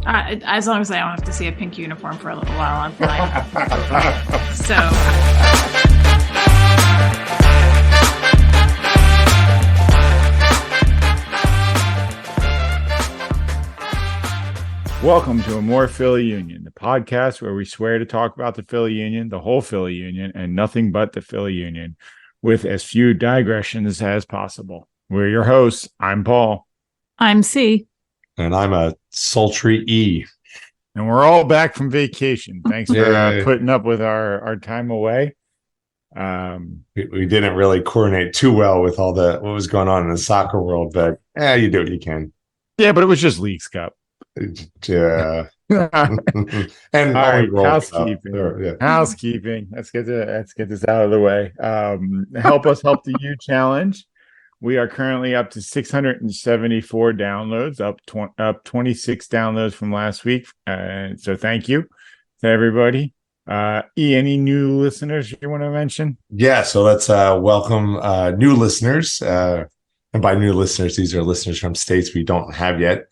As long as I don't have to see a pink uniform for a little while, I'm fine. So. Welcome to amorephillyunion, the podcast where we swear to talk about the Philly Union, the whole Philly Union, and nothing but the Philly Union, with as few digressions as possible. We're your hosts. I'm Paul. I'm C. And I'm a sultry E. And we're all back from vacation. Thanks for putting up with our time away. We didn't really coordinate too well with all what was going on in the soccer world, but you do what you can. Yeah, but it was just Leagues Cup. Yeah. And all right, housekeeping. Housekeeping. Let's get this out of the way. Help us help the U challenge. We are currently up to 674 downloads, up 26 downloads from last week. So thank you to everybody. Any new listeners you want to mention? Yeah, so let's welcome new listeners. And by new listeners, these are listeners from states we don't have yet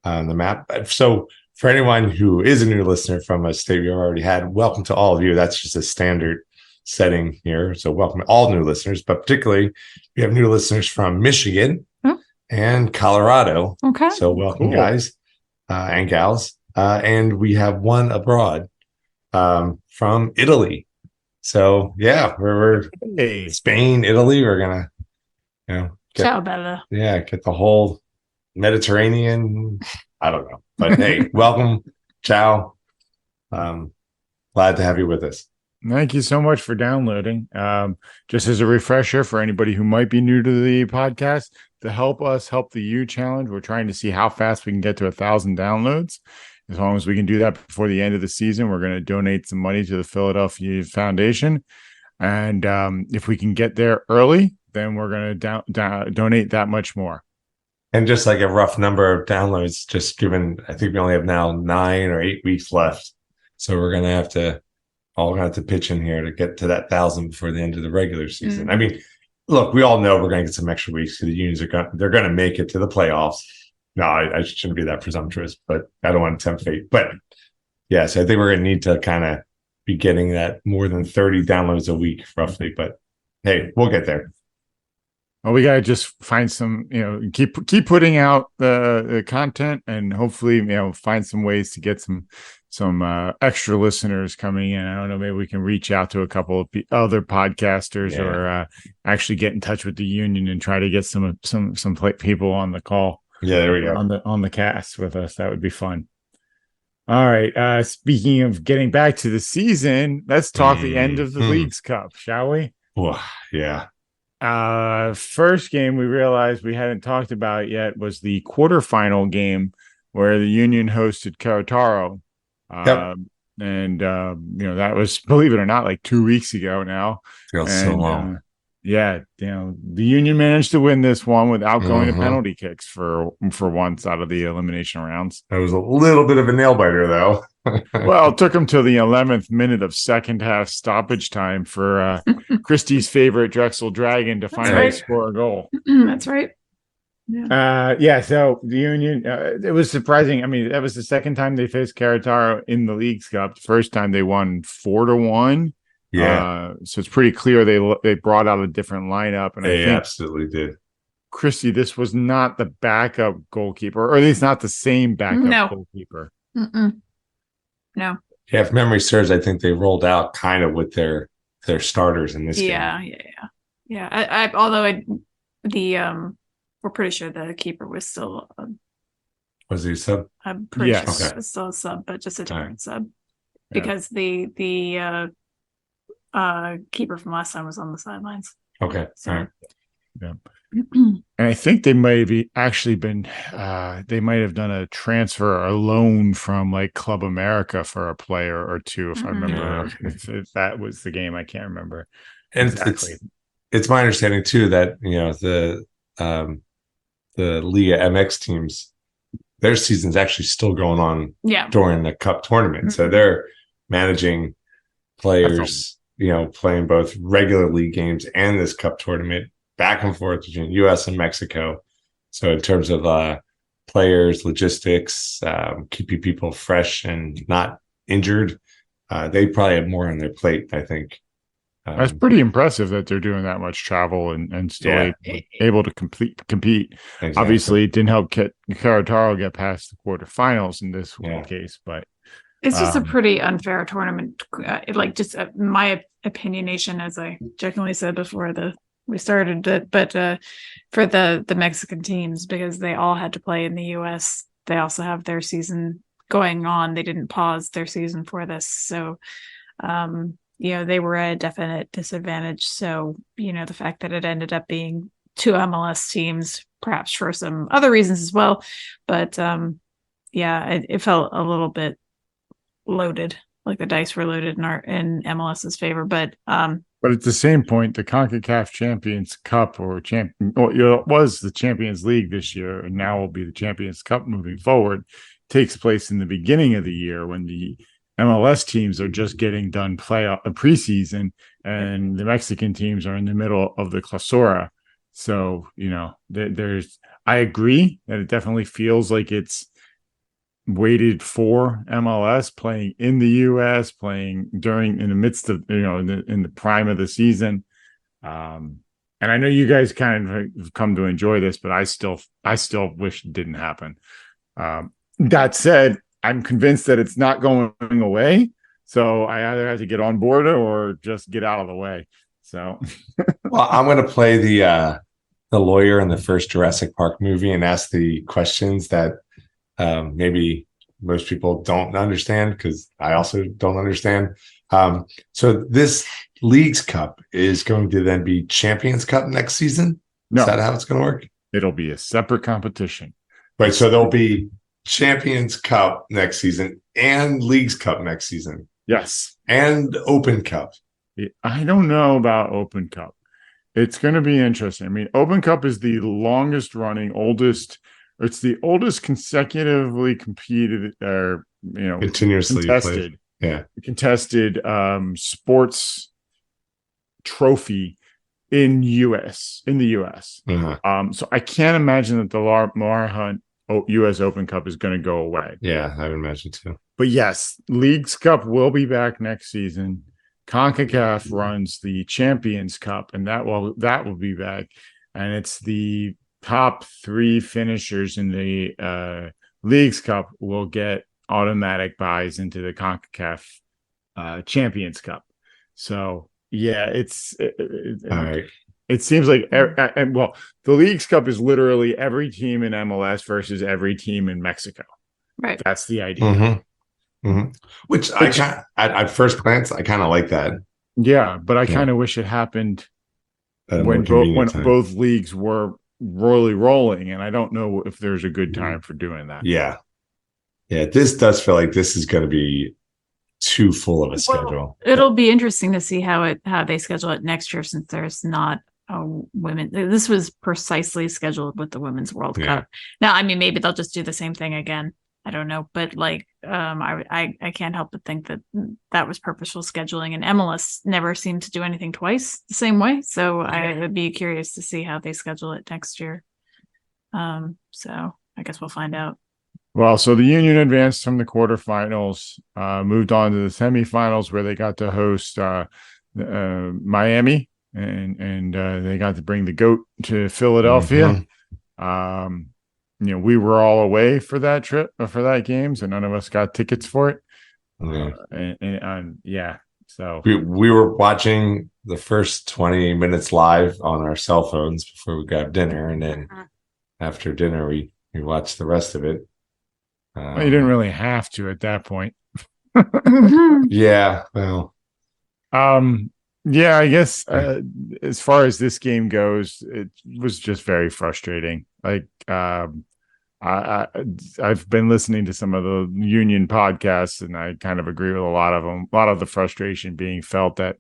on the map. So for anyone who is a new listener from a state we already had, welcome to all of you. That's just a standard setting here. So welcome to all new listeners, but particularly we have new listeners from Michigan and Colorado. Okay. So welcome, guys and gals. And we have one abroad from Italy. So yeah, we're Spain, Italy. We're gonna, Ciao, Bella. Get the whole Mediterranean. I don't know, but hey, welcome. Ciao. Glad to have you with us. Thank you so much for downloading. Just as a refresher for anybody who might be new to the podcast, to help us help the U challenge, we're trying to see how fast we can get to 1,000 downloads. As long as we can do that before the end of the season, we're going to donate some money to the Philadelphia Foundation. And if we can get there early, then we're going to donate that much more. And just like a rough number of downloads, just given, I think we only have now 9 or 8 weeks left. So we're going to have to pitch in here to get to that 1,000 before the end of the regular season. Mm-hmm. I mean, look, we all know we're going to get some extra weeks because the unions they're going to make it to the playoffs. No, I shouldn't be that presumptuous, but I don't want to tempt fate. But yes, I think we're going to need to kind of be getting that more than 30 downloads a week roughly. But hey, we'll get there. Well, we got to just find some, keep putting out the content and hopefully, find some ways to get some extra listeners coming in. I don't know, maybe we can reach out to a couple of other podcasters or actually get in touch with the union and try to get some people on the call. Yeah, there we go. On the cast with us. That would be fun. All right. Speaking of getting back to the season, let's talk the end of the Leagues Cup, shall we? Oh, yeah. First game we realized we hadn't talked about yet was the quarterfinal game where the Union hosted Querétaro. And that was, believe it or not, like 2 weeks ago now. Feels so long. The Union managed to win this one without going to penalty kicks for once out of the elimination rounds. That was a little bit of a nail biter, though. Well, it took them till the 11th minute of second half stoppage time for Christie's favorite Drexel Dragon to finally score a goal. That's right. Yeah. So the Union, it was surprising. I mean, that was the second time they faced Querétaro in the Leagues Cup. The first time they won 4-1. Yeah. So it's pretty clear they brought out a different lineup, and they I think absolutely did. Christie, this was not the backup goalkeeper, or at least not the same backup goalkeeper. No. Yeah, if memory serves, I think they rolled out kind of with their starters in this game. Yeah. We're pretty sure the keeper was still. Was he a sub? I'm pretty sure it was still a sub, but just a different sub, because the keeper from last time was on the sidelines. Okay, so. All right. Yeah. And I think they might have actually been, they might have done a transfer or a loan from like Club America for a player or two, if I remember. If that was the game, I can't remember. And exactly. It's my understanding too that the Liga MX teams, their season's actually still going on during the Cup tournament, so they're managing players, playing both regular league games and this Cup tournament back and forth between U.S. and Mexico. So in terms of players, logistics, keeping people fresh and not injured. They probably have more on their plate, I think. That's pretty impressive that they're doing that much travel and still able to compete. Exactly. Obviously, it didn't help Carataro get past the quarterfinals in this case, but it's just a pretty unfair tournament. Just my opinionation, as I jokingly said before we started it, but for the Mexican teams, because they all had to play in the U.S., they also have their season going on. They didn't pause their season for this, so they were at a definite disadvantage. So the fact that it ended up being 2 MLS teams, perhaps for some other reasons as well, but it felt a little bit loaded, like the dice were loaded in MLS's favor. But at the same point, the CONCACAF Champions Cup it was the Champions League this year, and now will be the Champions Cup moving forward, takes place in the beginning of the year when the MLS teams are just getting done preseason, and the Mexican teams are in the middle of the Clausura. So, I agree that it definitely feels like it's waited for MLS, playing in the US, playing in the midst of, in the prime of the season. And I know you guys kind of have come to enjoy this, but I still wish it didn't happen. That said, I'm convinced that it's not going away. So I either have to get on board or just get out of the way. So, well, I'm going to play the lawyer in the first Jurassic Park movie and ask the questions that maybe most people don't understand, because I also don't understand. So this Leagues Cup is going to then be Champions Cup next season? No. Is that how it's going to work? It'll be a separate competition. Right. So there'll be Champions Cup next season and Leagues Cup next season. Yes. And Open Cup. I don't know about Open Cup. It's going to be interesting. I mean, Open Cup is the longest running, it's the oldest consecutively competed or, continuously contested. Played. Contested states trophy in the US. Uh-huh. So I can't imagine that the Lamar Hunt US Open Cup is going to go away. Yeah, I would imagine too. But yes, Leagues Cup will be back next season. CONCACAF runs the Champions Cup, and that will be back. And it's the top 3 finishers in the Leagues Cup will get automatic buys into the CONCACAF Champions Cup. So yeah, all right. It seems like, the Leagues Cup is literally every team in MLS versus every team in Mexico. Right. That's the idea. Mm-hmm. Mm-hmm. Which at first glance, I kind of like that. Yeah, but I kind of wish it happened when both leagues were really rolling, and I don't know if there's a good time for doing that. Yeah. This does feel like this is going to be too full of a schedule. It'll be interesting to see how they schedule it next year, since there's not this was precisely scheduled with the Women's World Cup. Now, I mean, maybe they'll just do the same thing again. I don't know, but I can't help but think that was purposeful scheduling, and MLS never seemed to do anything twice the same way. So I would be curious to see how they schedule it next year. So I guess we'll find out. Well, so the Union advanced from the quarterfinals, moved on to the semifinals, where they got to host Miami, and they got to bring the GOAT to Philadelphia. Mm-hmm. We were all away for that trip, for that game, so none of us got tickets for it. Mm-hmm. So we were watching the first 20 minutes live on our cell phones before we got dinner, and then after dinner we watched the rest of it. You didn't really have to at that point. Yeah, well, yeah, I guess as far as this game goes, it was just very frustrating. Like, I've been listening to some of the Union podcasts, and I kind of agree with a lot of them. A lot of the frustration being felt that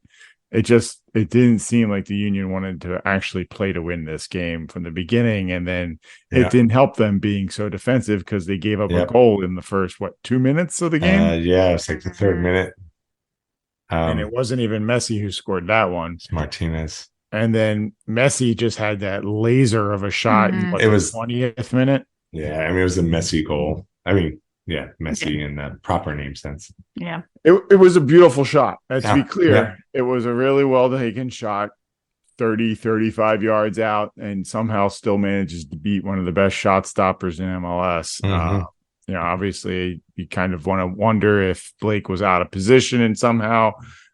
it didn't seem like the Union wanted to actually play to win this game from the beginning, and then it didn't help them being so defensive, because they gave up a goal in the first 2 minutes of the game. It's like the 3rd minute. And it wasn't even Messi who scored that one. It's Martinez. And then Messi just had that laser of a shot in the 20th minute. Yeah, I mean, it was a messy goal. I mean, yeah, messy in the proper name sense. Yeah. It was a beautiful shot. Let's be Yeah, clear. yeah. It was a really well taken shot, 30, 35 yards out, and somehow still manages to beat one of the best shot stoppers in MLS. Mhm. Obviously, you kind of want to wonder if Blake was out of position and somehow.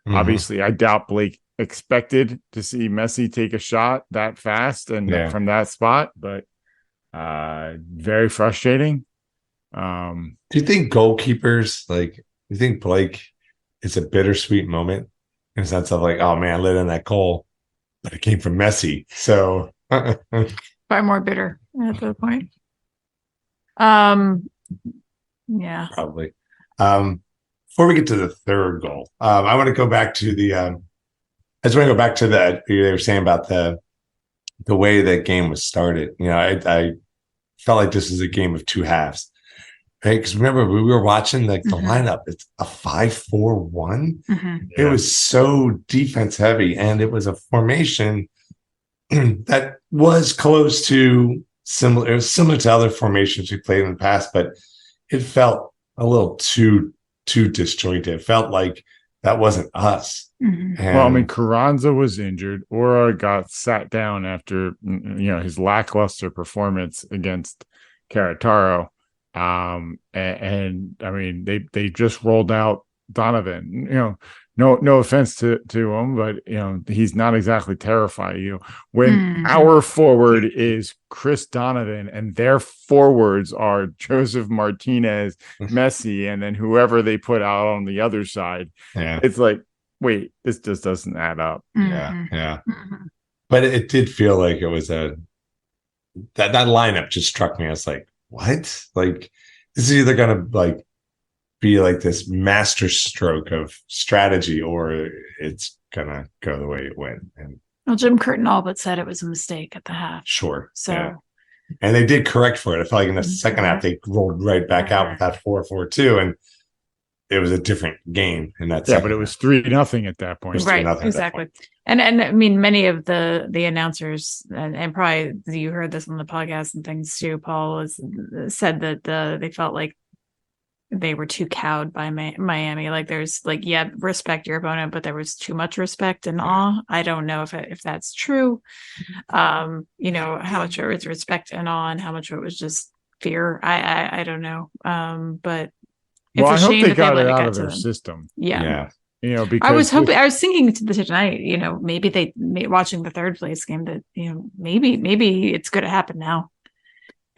Obviously, I doubt Blake expected to see Messi take a shot that fast and from that spot, but very frustrating. Do you think goalkeepers do you think Blake it's a bittersweet moment in the sense of like, oh man, I lit in that goal, but it came from Messi. So Far more bitter at that point. Yeah. probably. Before we get to the third goal, I want to go back to I just want to go back to they were saying about the way that game was started. I felt like this was a game of two halves. Right? Because remember, we were watching the lineup. It's a 5-4-1. It was so defense heavy, and it was a formation that was close to similar. It was similar to other formations we played in the past, but it felt a little too disjointed. It felt like that wasn't us. Well, I mean, Carranza was injured. Ora got sat down after his lackluster performance against Carataro. And I mean, they just rolled out Donovan. No offense to him, but he's not exactly terrifying you. When our forward is Chris Donovan and their forwards are Joseph Martinez, Messi, and then whoever they put out on the other side, it's like, wait, this just doesn't add up. Yeah. But it did feel like it was that lineup just struck me as like, what? Like, this is either gonna be like this master stroke of strategy, or it's gonna go the way it went. And Jim Curtin all but said it was a mistake at the half. Sure. So, and they did correct for it. I felt like in the second half they rolled right back out with that 4-4-2, and it was a different game in that. Yeah, but it was 3-0 at that point. Right, exactly. And I mean, many of the announcers, and probably you heard this on the podcast and things too, Paul, said that they felt like they were too cowed by Miami. Like there's respect your opponent, but there was too much respect and awe. I don't know if that's true. How much it was respect and awe, and how much it was just fear. I don't know. But it's I hope they got it out got of their them. system. Yeah. Because I was thinking tonight, maybe watching the third place game that, maybe it's going to happen now.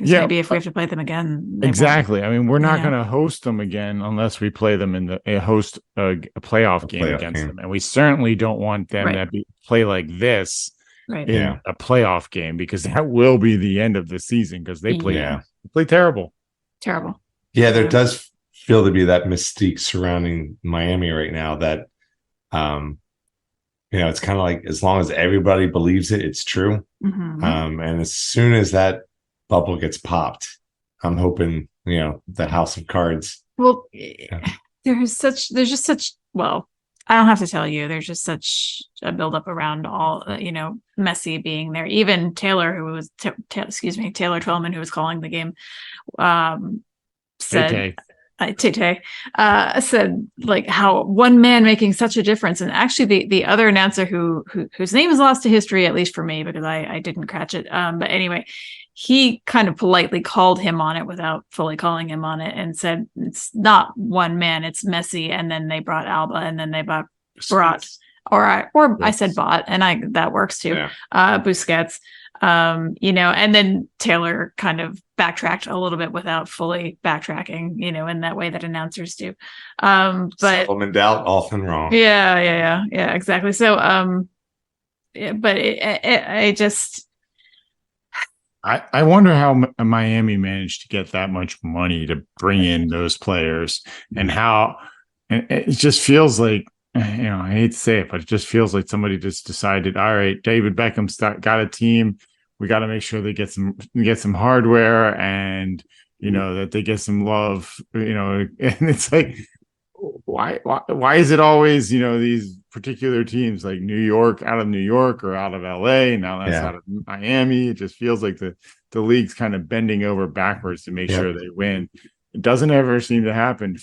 Yeah. Maybe if we have to play them again. Exactly. I mean, we're not going to host them again unless we play them in host a playoff game against them. And we certainly don't want them to play like this in a playoff game, because that will be the end of the season, because they play terrible. Terrible. Yeah, there does feel to be that mystique surrounding Miami right now that it's kind of like, as long as everybody believes it's true. And as soon as that bubble gets popped, I'm hoping the house of cards. Well, there's just such I don't have to tell you, there's just such a buildup around all Messi being there. Even Taylor, who was Taylor Twellman, who was calling the game, said Tete said like how one man making such a difference. And actually the other announcer whose name is lost to history, at least for me, because I didn't catch it. But anyway, he kind of politely called him on it without fully calling him on it, and said it's not one man, it's Messi. And then they brought Alba, and then they brought I said bought, and that works too. Busquets. And then Taylor kind of backtracked a little bit without fully backtracking, in that way that announcers do. But Solomon doubt, often wrong. Yeah, exactly. So, but I wonder how Miami managed to get that much money to bring in those players, and it just feels like, I hate to say it, but it just feels like somebody just decided, all right, David Beckham's got a team. We got to make sure they get some hardware, and that they get some love, and it's like, why is it always, these particular teams like New York, out of New York or out of LA? Now that's out of Miami. It just feels like the league's kind of bending over backwards to make sure they win. It doesn't ever seem to happen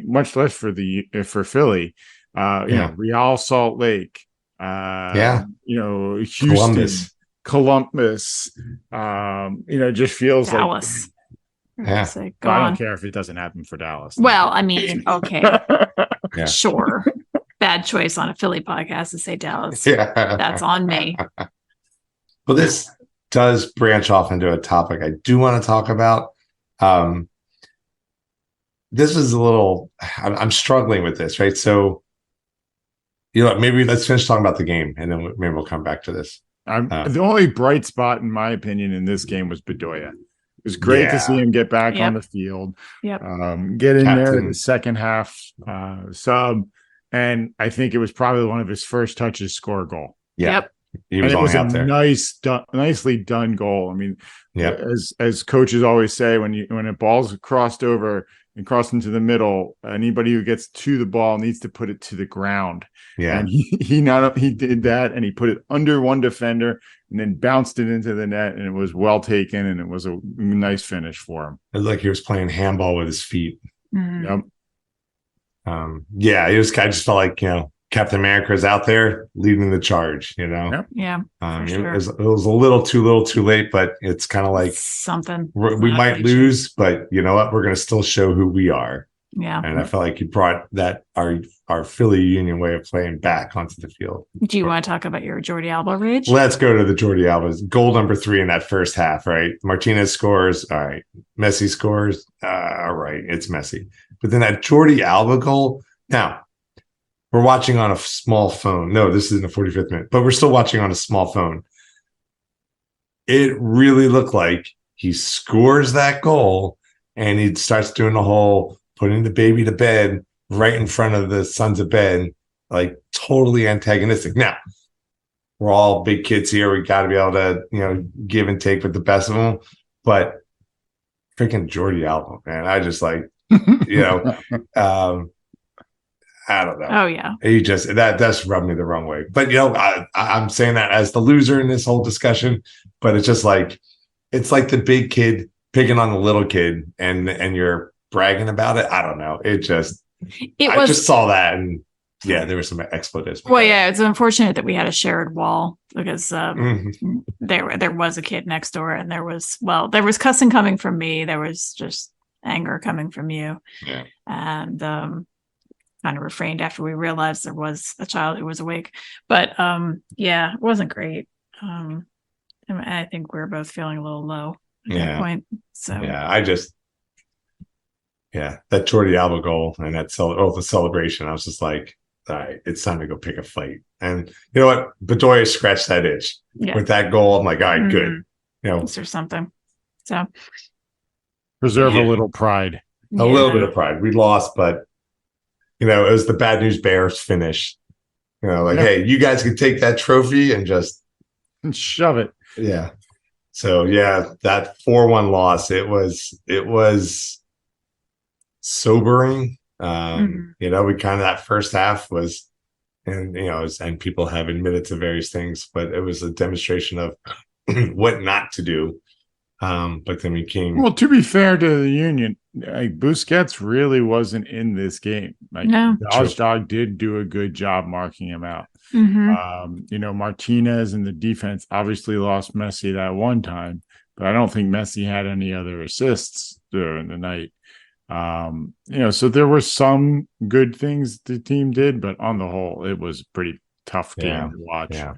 much less for Philly. Real Salt Lake, Houston, Columbus, just feels Dallas. I don't care if it doesn't happen for Dallas. Well, I mean, okay. Sure. Bad choice on a Philly podcast to say Dallas. Yeah. That's on me. Well, this does branch off into a topic I do want to talk about. This is I'm struggling with this, right? So, maybe let's finish talking about the game and then maybe we'll come back to this. The only bright spot, in my opinion, in this game was Bedoya. It was great to see him get back on the field, get in there in the second half sub. And I think it was probably one of his first touches, score a goal. Yep. He was only out there. Nicely done goal. I mean, as coaches always say, when a ball's crossed over and crossed into the middle, anybody who gets to the ball needs to put it to the ground. Yeah. And he did that, and he put it under one defender and then bounced it into the net, and it was well taken, and it was a nice finish for him. It was like he was playing handball with his feet. Mm-hmm. Yep. I just felt like, Captain America is out there leading the charge, Yep. Yeah. It was a little too late, but it's kind of like something we might lose, but you know what? We're going to still show who we are. Yeah. And I felt like you brought that our Philly Union way of playing back onto the field. Do you want to talk about your Jordi Alba rage? Let's go to the Jordi Alba's goal number 3 in that first half, right? Martinez scores. All right. Messi scores. All right. It's Messi. But then that Jordi Alba goal. Now, we're watching on a small phone. No, this isn't the 45th minute, but we're still watching on a small phone. It really looked like he scores that goal and he starts doing the whole putting the baby to bed right in front of the sons of bed, like totally antagonistic. Now, we're all big kids here. We got to be able to, give and take with the best of them. But freaking Jordi Alba, man, I just like, I don't know. Oh yeah. He that's rubbed me the wrong way. But I'm saying that as the loser in this whole discussion, but it's just like it's like the big kid picking on the little kid and you're bragging about it. I don't know. I just saw that and there were some expletives. Well, it's unfortunate that we had a shared wall because there was a kid next door and there was cussing coming from me. There was just anger coming from you. Yeah. And kind of refrained after we realized there was a child who was awake. But it wasn't great. And I think we were both feeling a little low at that point. So that Jordi Alba goal and that the celebration, I was just like, all right, it's time to go pick a fight. And you know what? Bedoya scratched that itch with that goal. I'm like, all right, good. Is there something? So preserve a little pride. A little bit of pride. We lost, but it was the bad news bears finish. Hey, you guys can take that trophy and just shove it. Yeah. So that 4-1 loss, it was sobering. We kind of that first half was, and people have admitted to various things, but it was a demonstration of what not to do. But then we came. Well, to be fair to the Union, Busquets really wasn't in this game. Dog did do a good job marking him out. Mm-hmm. Martinez and the defense obviously lost Messi that one time, but I don't think Messi had any other assists during the night. So there were some good things the team did, but on the whole, it was a pretty tough game to watch. Yeah.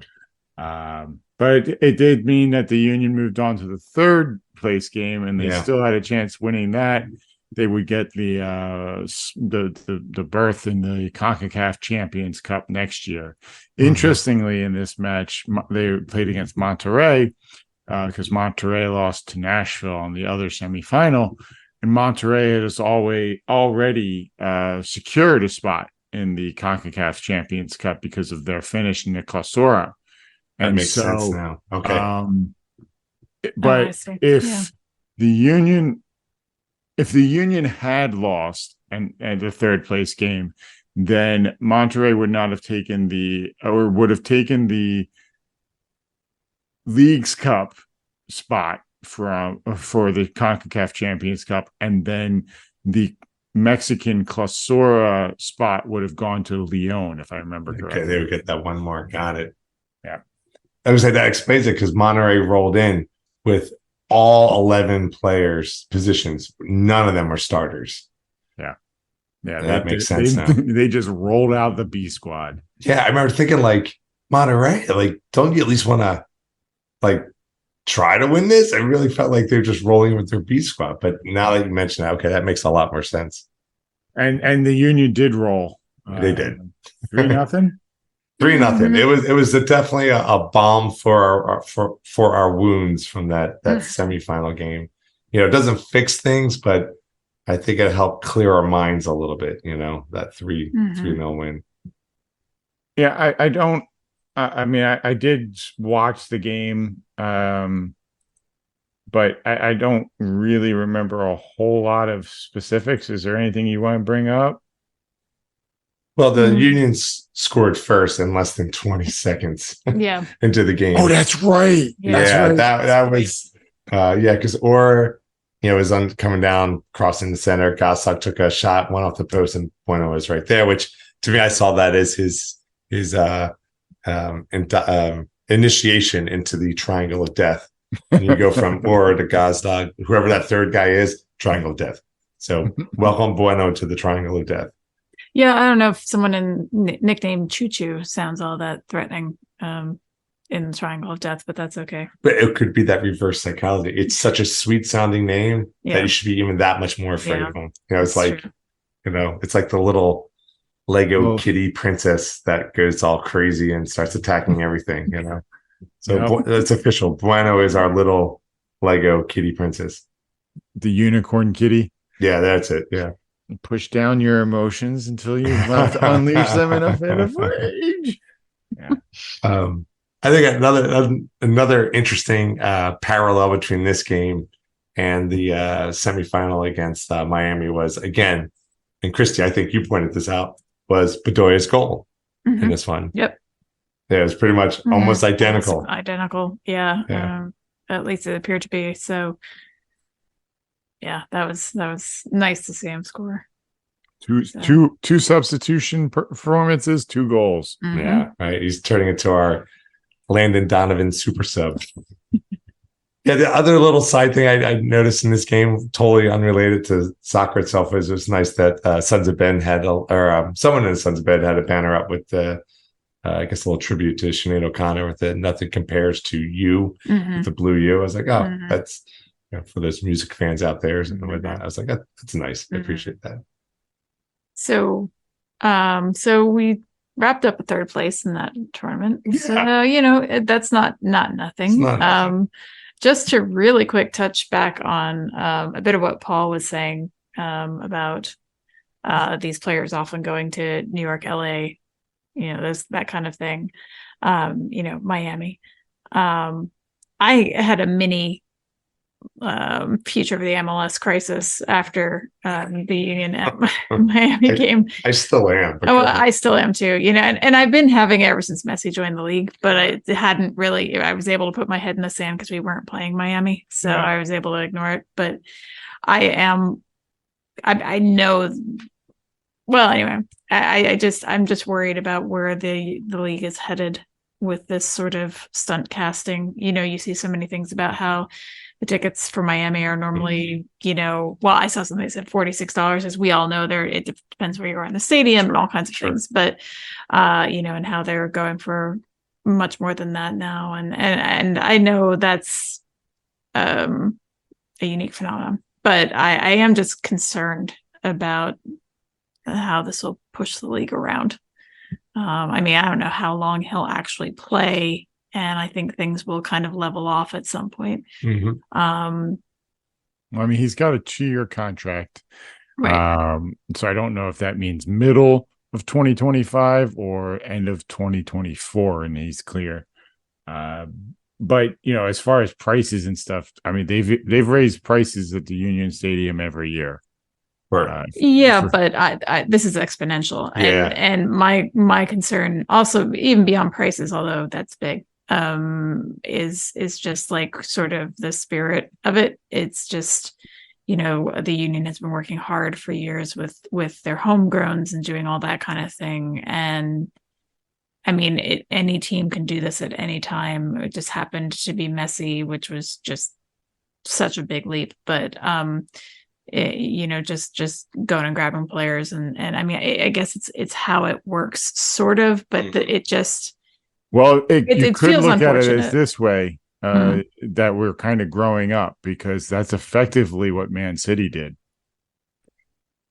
But it did mean that the Union moved on to the third place game, and they still had a chance winning that. They would get the berth in the CONCACAF Champions Cup next year. Interestingly, in this match, they played against Monterrey because Monterrey lost to Nashville in the other semifinal, and Monterrey has already secured a spot in the CONCACAF Champions Cup because of their finish in the Clausura. That makes sense now. Okay. But if the Union had lost and the third place game, then Monterey would not have taken would have taken the League's Cup spot for the CONCACAF Champions Cup, and then the Mexican Clausura spot would have gone to Leon, if I remember correctly. Okay, they would get that one more. Got it. Yeah. I would say that explains it, because Monterey rolled in with all 11 players positions. None of them are starters. Yeah, that makes sense now. They just rolled out the B squad. Yeah, I remember thinking, like, Monterey, like, don't you at least want to, like, try to win this? I really felt like they're just rolling with their B squad. But now that you mention that, okay, that makes a lot more sense. And the Union did roll. They did 3-0. 3-0. It was definitely a balm for our wounds from that semifinal game. You know, it doesn't fix things, but I think it helped clear our minds a little bit. You know, that 3-0 win. Yeah, I don't. I mean, I did watch the game, but I don't really remember a whole lot of specifics. Is there anything you want to bring up? Well, the Union scored first in less than 20 seconds into the game. Oh, that's right. Yeah, that was because Orr, you know, was coming down, crossing the center. Gossok took a shot, went off the post, and Bueno was right there, which to me, I saw that as his initiation into the triangle of death. And you go from Orr to Gazdag, whoever that third guy is, triangle of death. So welcome Bueno to the triangle of death. Yeah, I don't know if someone nicknamed Choo Choo sounds all that threatening in the triangle of death, but that's okay. But it could be that reverse psychology. It's such a sweet sounding name that you should be even that much more afraid of him. You know, it's like true. You know, it's like the little Lego kitty princess that goes all crazy and starts attacking everything, you know. So it's official. Bueno is our little Lego kitty princess. The unicorn kitty. Yeah, that's it. Yeah. Push down your emotions until you want to unleash them in a fit of rage. Yeah. I think another interesting parallel between this game and the semifinal against Miami was, again, and Christy, I think you pointed this out, was Bedoya's goal in this one. Yep. Yeah, it was pretty much almost identical. Identical. Yeah. At least it appeared to be. So yeah, that was nice to see him score. Two substitution performances, 2 goals. Yeah, right. He's turning into our Landon Donovan super sub. Yeah, the other little side thing I noticed in this game, totally unrelated to soccer itself, is it was nice that Sons of Ben had, someone in the Sons of Ben had a banner up with I guess a little tribute to Sinead O'Connor with the "Nothing Compares to You" with the blue U. I was like, oh, that's for those music fans out there and whatnot. I was like, that's nice. I appreciate that. So, we wrapped up at 3rd place in that tournament. Yeah. So, you know, that's not nothing. It's not nothing. Just to really quick touch back on a bit of what Paul was saying about these players often going to New York, LA, you know, that kind of thing. You know, Miami. I had a mini future of the MLS crisis after the Union Miami game. I still am. I still am too. You know, and I've been having it ever since Messi joined the league, but I hadn't really. I was able to put my head in the sand because we weren't playing Miami, so I was able to ignore it. But I know. Well, anyway, I'm just worried about where the league is headed with this sort of stunt casting. You know, you see so many things about how the tickets for Miami are normally, you know, well, I saw something that said $46. As we all know, it depends where you are in the stadium and all kinds of things. But, you know, and how they're going for much more than that now. And I know that's a unique phenomenon, but I am just concerned about how this will push the league around. I mean, I don't know how long he'll actually play, and I think things will kind of level off at some point. Well, I mean, he's got a 2-year contract, right? So I don't know if that means middle of 2025 or end of 2024, and he's clear. But you know, as far as prices and stuff, I mean, they've raised prices at the Union Stadium every year. Yeah, for- but this is exponential, Yeah. and my concern also, even beyond prices, although that's big, is just like sort of the spirit of it. It's just, the union has been working hard for years with their homegrowns and doing all that kind of thing, and I mean, any team can do this at any time. It just happened to be messy, which was just such a big leap, but just going and grabbing players, and I mean, I guess it's how it works, sort of, but it just well, you it could feels look at it as unfortunate. this way, Mm. that we're kind of growing up, because that's effectively what Man City did.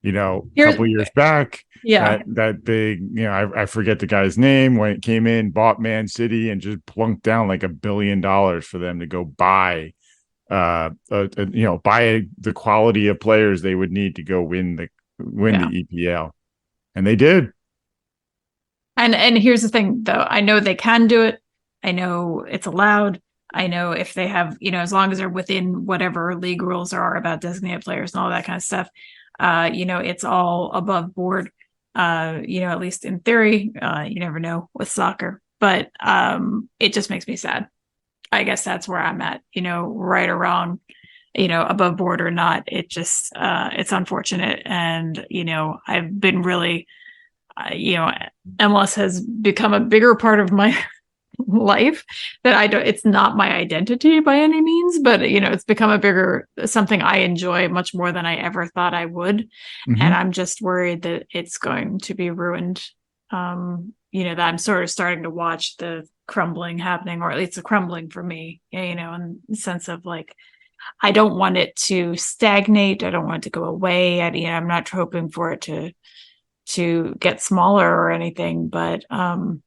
A couple of years back, Yeah, that big, I forget the guy's name, when it came in, bought Man City and just plunked down like $1 billion for them to go buy buy the quality of players they would need to go win the yeah. EPL, and they did. And here's the thing, though. I know they can do it. I know it's allowed. I know if they have, as long as they're within whatever league rules there are about designated players and all that kind of stuff, it's all above board. At least in theory. You never know with soccer, but it just makes me sad. I guess that's where I'm at, right or wrong, above board or not. It just, it's unfortunate. And, I've been really, MLS has become a bigger part of my life that it's not my identity by any means, but, it's become something I enjoy much more than I ever thought I would. Mm-hmm. And I'm just worried that it's going to be ruined. That I'm sort of starting to watch the crumbling happening, or at least a crumbling for me, in the sense of like, I don't want it to stagnate. I don't want it to go away. I'm not hoping for it to get smaller or anything, but I'm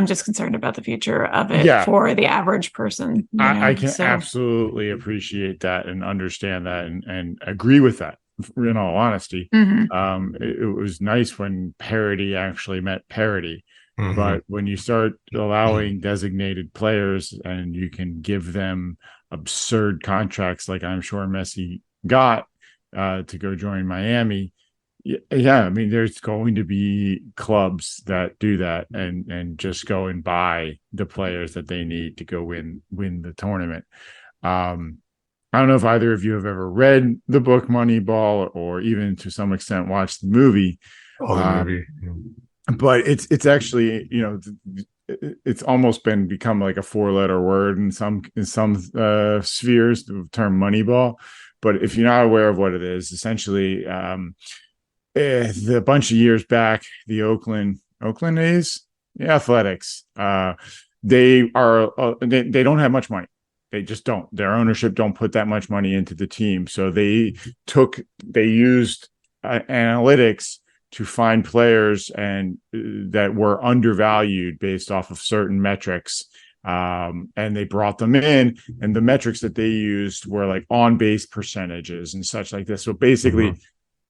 just concerned about the future of it for the average person. I can absolutely appreciate that and understand that and agree with that, in all honesty. Mm-hmm. It was nice when parity actually met parity. Mm-hmm. But when you start allowing designated players and you can give them absurd contracts, like I'm sure Messi got, to go join Miami, I mean, there's going to be clubs that do that and just go and buy the players that they need to go win the tournament. I don't know if either of you have ever read the book Moneyball, or even to some extent watched the movie. The movie. But it's actually, it's almost become like a 4-letter word in some spheres, the term Moneyball. But if you're not aware of what it is, essentially, the bunch of years back, the Oakland A's, the Athletics, they don't have much money. They just don't. Their ownership don't put that much money into the team. So they used analytics to find players and that were undervalued based off of certain metrics. And they brought them in, and the metrics that they used were like on-base percentages and such like this. So basically,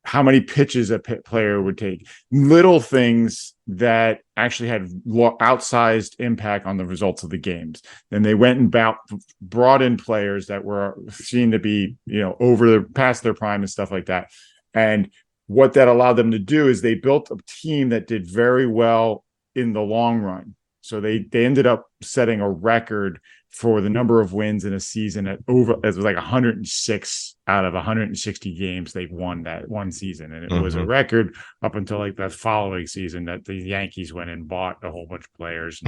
how many pitches a player would take, little things that actually had outsized impact on the results of the games. Then they went and brought in players that were seen to be, past their prime and stuff like that. And what that allowed them to do is they built a team that did very well in the long run. So they ended up setting a record for the number of wins in a season it was like 106 out of 160 games they've won that one season. And it was a record up until like that following season that the Yankees went and bought a whole bunch of players.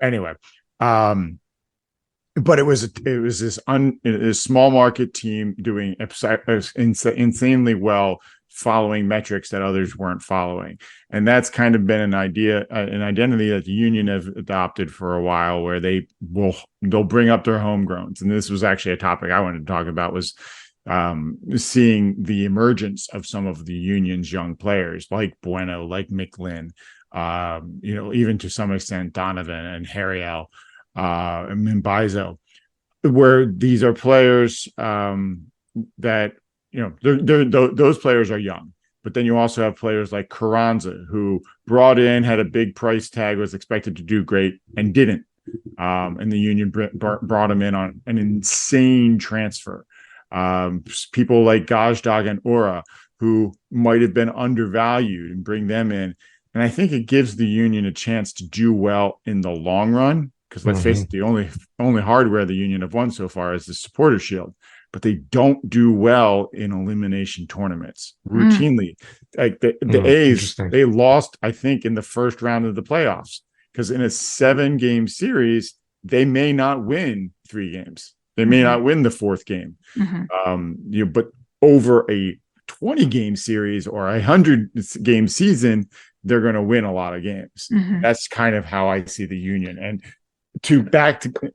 Anyway, but it was this small market team doing insanely well, following metrics that others weren't following. And that's kind of been an identity that the union have adopted for a while, where they'll bring up their homegrowns. And this was actually a topic I wanted to talk about, was seeing the emergence of some of the union's young players, like Bueno, like McLinn, even to some extent Donovan and Harriel, and Mbaizo, where these are players that, those players are young. But then you also have players like Carranza, who brought in, had a big price tag, was expected to do great, and didn't. And the union brought him in on an insane transfer. People like Gazdag and Ora, who might have been undervalued and bring them in. And I think it gives the union a chance to do well in the long run. Because let's face it, the only hardware the union have won so far is the supporter shield, but they don't do well in elimination tournaments routinely. Like the A's, they lost, I think, in the first round of the playoffs, because in a 7-game series, they may not win 3 games. They may not win the 4th game. But over a 20-game series or a 100-game season, they're going to win a lot of games. That's kind of how I see the union. And to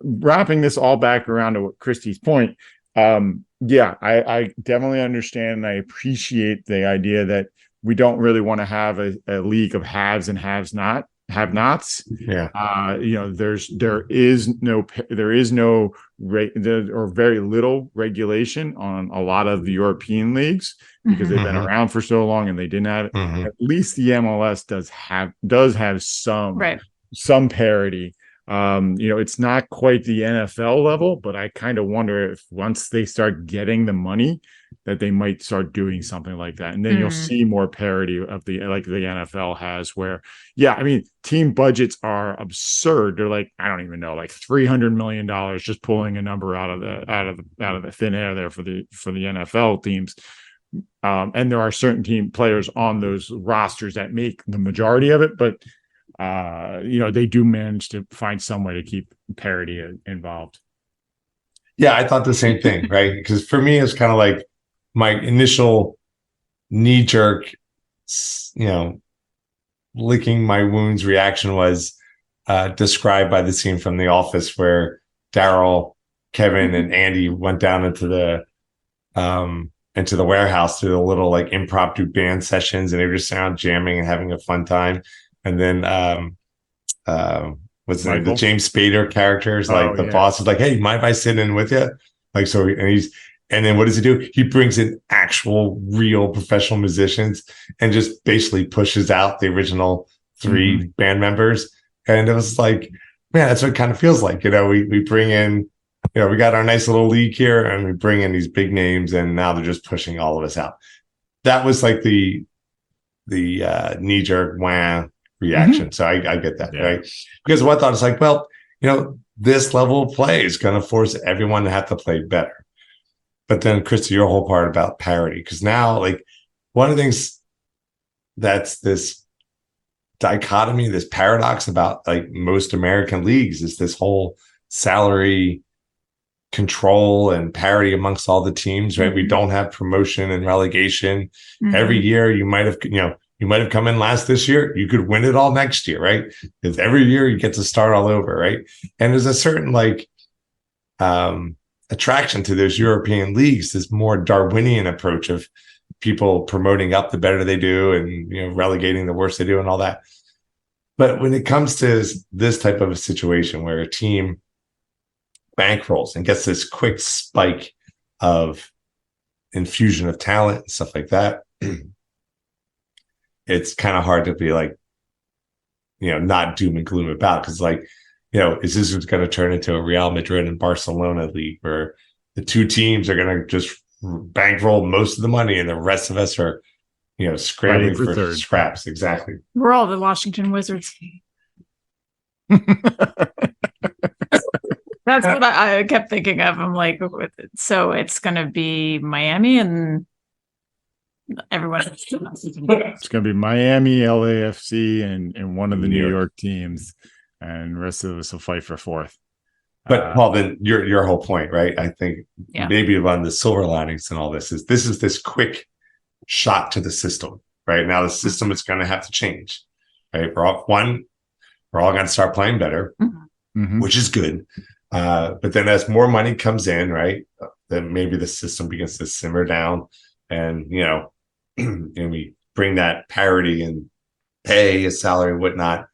wrapping this all back around to what Christy's point, I definitely understand, and I appreciate the idea that we don't really want to have a league of haves and have-nots. There is no or very little regulation on a lot of the European leagues, because they've been around for so long and they didn't have at least the MLS does have some parity. It's not quite the NFL level, but I kind of wonder if once they start getting the money, that they might start doing something like that. And then you'll see more parity of the NFL has, where, team budgets are absurd. They're like, I don't even know, like $300 million, just pulling a number out of the thin air there for the NFL teams. And there are certain team players on those rosters that make the majority of it, but they do manage to find some way to keep parity involved. Yeah, I thought the same thing, right? Because for me, it's kind of like my initial knee-jerk, licking my wounds reaction was described by the scene from The Office where Daryl, Kevin, and Andy went down into the warehouse to the little like impromptu band sessions, and they were just around jamming and having a fun time. And then what's the name? The James Spader character is like boss is like, hey, mind if I sit in with you? Like, so, and then what does he do? He brings in actual real professional musicians and just basically pushes out the original 3 band members. And it was like, man, that's what it kind of feels like. We bring in, we got our nice little league here, and we bring in these big names, and now they're just pushing all of us out. That was like the knee-jerk wah reaction. So I get that, right? Because what I thought is like, well, this level of play is going to force everyone to have to play better. But then, Krista, your whole part about parity, because now, like, one of the things that's this dichotomy, this paradox about like most American leagues is this whole salary control and parity amongst all the teams, right? We don't have promotion and relegation. Every year you might have come in last this year, you could win it all next year, right? Because every year you get to start all over, right? And there's a certain like attraction to those European leagues, this more Darwinian approach of people promoting up the better they do and relegating the worse they do and all that. But when it comes to this type of a situation where a team bankrolls and gets this quick spike of infusion of talent and stuff like that, it's kind of hard to be like, not doom and gloom about, because like, is this going to turn into a Real Madrid and Barcelona league where the 2 teams are going to just bankroll most of the money and the rest of us are, scrambling for scraps? Exactly. We're all the Washington Wizards. That's what I kept thinking of. I'm like, so it's going to be Miami and everyone. It's going to be Miami, LAFC, and one of the New York teams, and the rest of us will fight for 4th. But Paul, then your whole point, right? I think maybe one of the silver linings and all this is this quick shot to the system, right? Now the system is going to have to change, right? We're all going to start playing better, which is good. But then as more money comes in, right, then maybe the system begins to simmer down, and and we bring that parity and pay, a salary, and whatnot,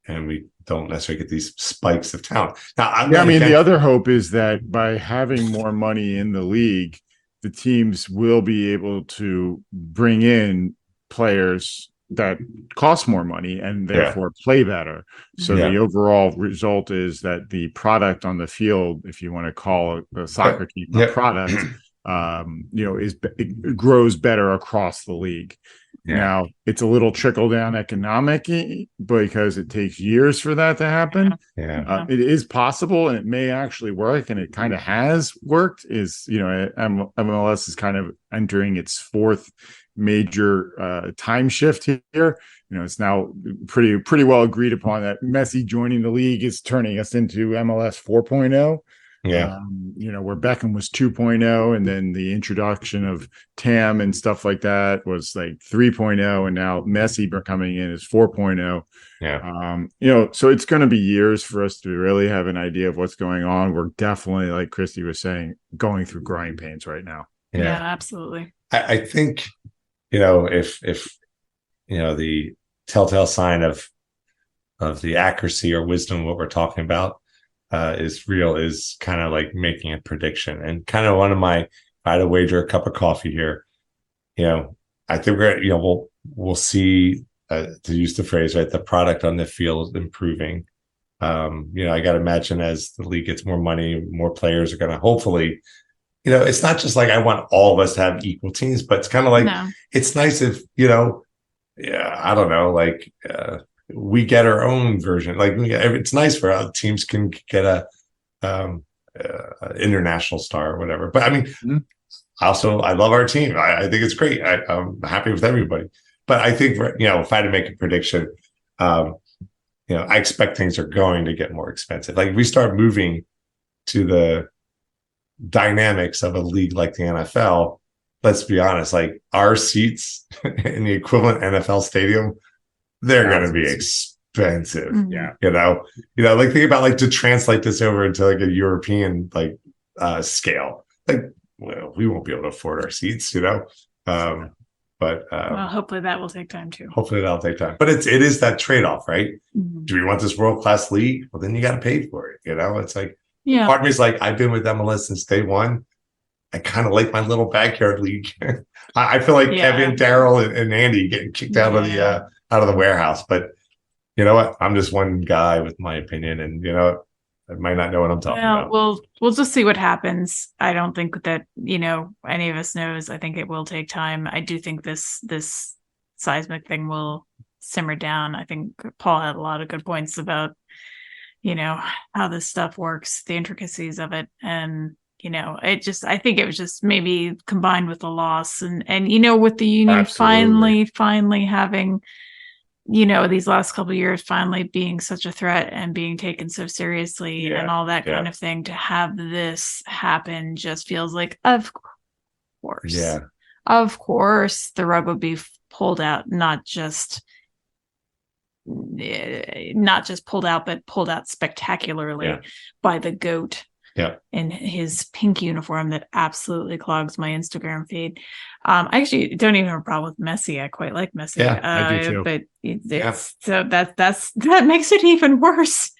and we don't necessarily get these spikes of talent. Now, the other hope is that by having more money in the league, the teams will be able to bring in players that cost more money and therefore play better. So the overall result is that the product on the field, if you want to call a soccer team a product, it grows better across the league. Yeah. Now it's a little trickle down economic because it takes years for that to happen. Yeah. It is possible, and it may actually work, and it kind of has worked. MLS is kind of entering its fourth major time shift here. It's now pretty well agreed upon that Messi joining the league is turning us into MLS 4.0. Yeah. Where Beckham was 2.0, and then the introduction of Tam and stuff like that was like 3.0, and now Messi coming in is 4.0. Yeah. So it's going to be years for us to really have an idea of what's going on. We're definitely, like Christy was saying, going through growing pains right now. Yeah, absolutely. I think, if the telltale sign of the accuracy or wisdom of what we're talking about is kind of like making a prediction, and kind of if I had to wager a cup of coffee here, I think we'll see, to use the phrase, right, the product on the field improving. I got to imagine as the league gets more money, more players are going to hopefully, it's not just like I want all of us to have equal teams, but it's kind of like, it's nice if, I don't know, like, we get our own version. Like, it's nice for how teams can get a international star or whatever. But I mean, I love our team. I think it's great. I'm happy with everybody. But I think, if I had to make a prediction, I expect things are going to get more expensive. Like, if we start moving to the dynamics of a league like the NFL, let's be honest, like, our seats in the equivalent NFL stadium, they're going to be expensive. Yeah. Like, think about, like, to translate this over into like a European scale, like, well, we won't be able to afford our seats, but hopefully that will take time too. Hopefully that'll take time. But it is that trade-off, right? Mm-hmm. Do we want this world-class league? Well, then you got to pay for it. It's like, yeah. Part of me is like, I've been with MLS since day one. I kind of like my little backyard league. I feel like Kevin, Daryl, and Andy getting kicked out of the warehouse. But you know what? I'm just one guy with my opinion, and I might not know what I'm talking about. We'll just see what happens. I don't think that any of us knows. I think it will take time. I do think this seismic thing will simmer down. I think Paul had a lot of good points about how this stuff works, the intricacies of it, and I think it was just maybe combined with the loss and with the union finally having these last couple of years finally being such a threat and being taken so seriously and all that kind of thing, to have this happen just feels like, of course the rug would be pulled out, not just pulled out, but pulled out spectacularly by the GOAT in his pink uniform that absolutely clogs my Instagram feed. I actually don't even have a problem with Messi. I quite like Messi. I do too. But so that makes it even worse.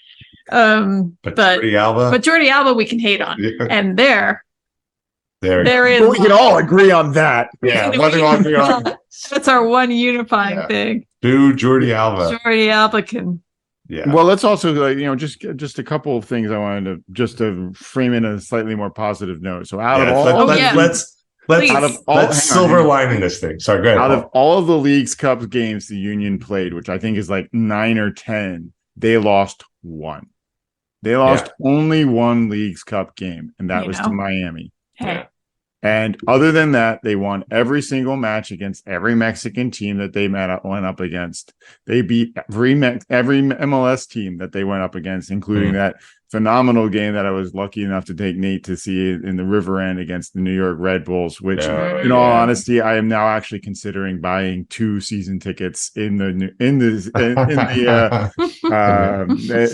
But Jordi Alba we can hate on, and there is. We can all agree on that. Yeah, that's our one unifying thing. Boo, Jordi Alba. Jordi Alba can. Yeah. Well, let's also just a couple of things I wanted to frame in a slightly more positive note. So let's silver lining this thing. Sorry, go ahead. Out of all of the League's Cup games the Union played, which I think is like 9 or 10, they lost one. They lost only one League's Cup game, and that was to Miami. Hey. And other than that, they won every single match against every Mexican team that they went up against. They beat every MLS team that they went up against, including that phenomenal game that I was lucky enough to take Nate to see in the River End against the New York Red Bulls, which in all honesty, I am now actually considering buying 2 season tickets in the